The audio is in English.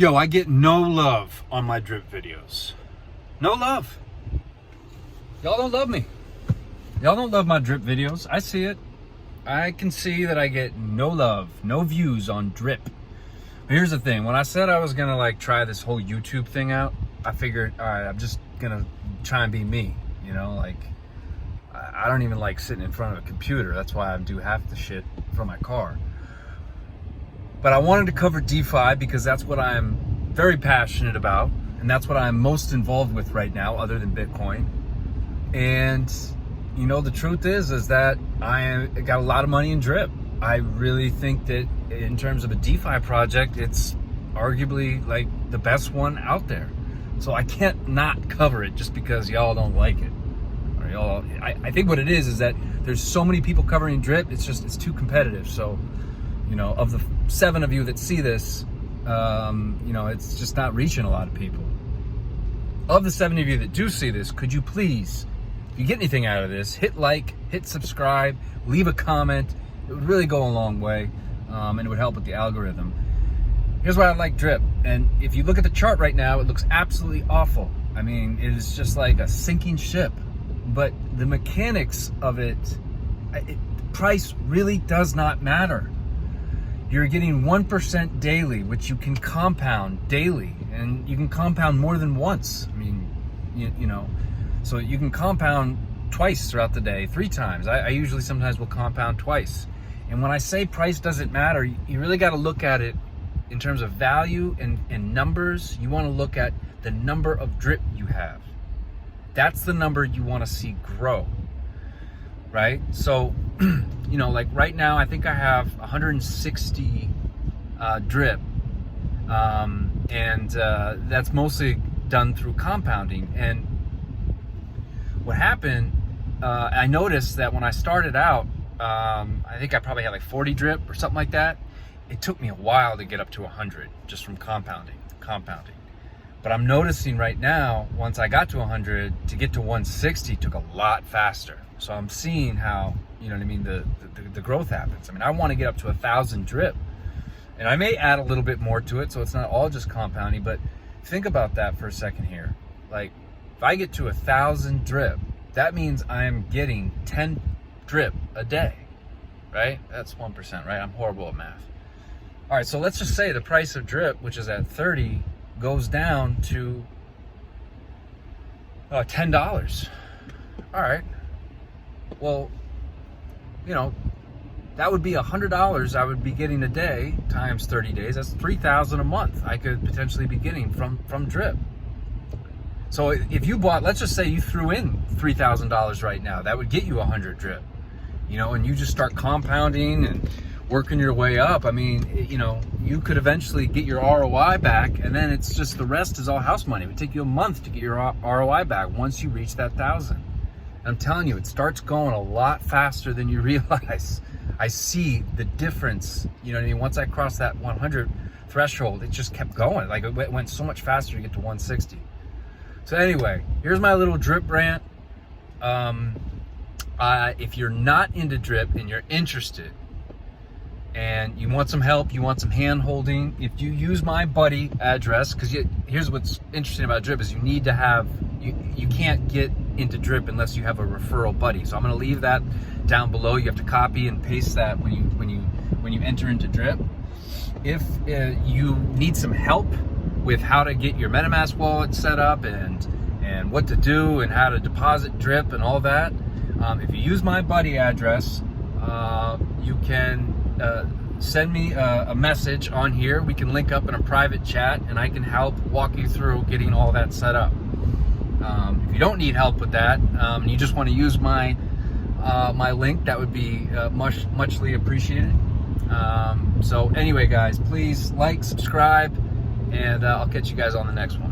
Yo, I get no love on my drip videos. No love. Y'all don't love me. Y'all don't love my drip videos. I see it. I can see that I get no love, no views on drip. But here's the thing. When I said I was gonna like try this whole YouTube thing out, I figured, all right, I'm just gonna try and be me. You know, like I don't even like sitting in front of a computer. That's why I do half the shit from my car. But I wanted to cover DeFi because that's what I'm very passionate about, and that's what I'm most involved with right now, other than Bitcoin. And you know, the truth is that I got a lot of money in drip. I really think that in terms of a DeFi project, it's arguably like the best one out there. So I can't not cover it just because y'all don't like it. Or y'all, I think what it is that there's so many people covering drip. It's too competitive. So, you know, of the 7 of you that see this, you know, it's just not reaching a lot of people. Of the 7 of you that do see this, could you please, if you get anything out of this, hit like, hit subscribe, leave a comment. It would really go a long way, and it would help with the algorithm. Here's why I like drip. And if you look at the chart right now, it looks absolutely awful. I mean, it is just like a sinking ship. But the mechanics of it, price really does not matter. You're getting 1% daily, which you can compound daily, and you can compound more than once. I mean, you know, so you can compound twice throughout the day, 3 times. I usually sometimes will compound twice. And when I say price doesn't matter, you really got to look at it in terms of value and numbers. You want to look at the number of drip you have. That's the number you want to see grow, right? So, you know, like right now, I think I have 160 drip, and that's mostly done through compounding. And what happened, I noticed that when I started out, I think I probably had like 40 drip or something like that. It took me a while to get up to 100 just from compounding. But I'm noticing right now, once I got to 100, to get to 160 took a lot faster. So I'm seeing how, you know what I mean, the growth happens. I mean, I want to get up to 1,000 drip, and I may add a little bit more to it, so it's not all just compounding. But think about that for a second here. Like, if I get to 1,000 drip, that means I'm getting 10 drip a day, right? That's 1%, right? I'm horrible at math. All right, so let's just say the price of drip, which is at 30, goes down to $10. All right. Well, you know, that would be $100 I would be getting a day times 30 days. That's $3,000 a month I could potentially be getting from drip. So if you bought, let's just say you threw in $3,000 right now, that would get you 100 drip, you know, and you just start compounding and working your way up. I mean, you know, you could eventually get your ROI back, and then it's just the rest is all house money. It would take you a month to get your ROI back once you reach that 1,000. I'm telling you, it starts going a lot faster than you realize. I see the difference, you know what I mean? Once I crossed that 100 threshold, it just kept going. Like it went so much faster to get to 160. So anyway, here's my little drip rant. If you're not into drip and you're interested and you want some help, you want some hand holding, if you use my buddy address, because here's what's interesting about drip is you need to have, you can't get into drip unless you have a referral buddy. So I'm going to leave that down below. You have to copy and paste that when you enter into drip. If you need some help with how to get your Metamask wallet set up and what to do and how to deposit drip and all that, if you use my buddy address, you can send me a message on here. We can link up in a private chat, and I can help walk you through getting all that set up. If you don't need help with that, and you just want to use my my link, that would be muchly appreciated. So anyway, guys, please like, subscribe, and I'll catch you guys on the next one.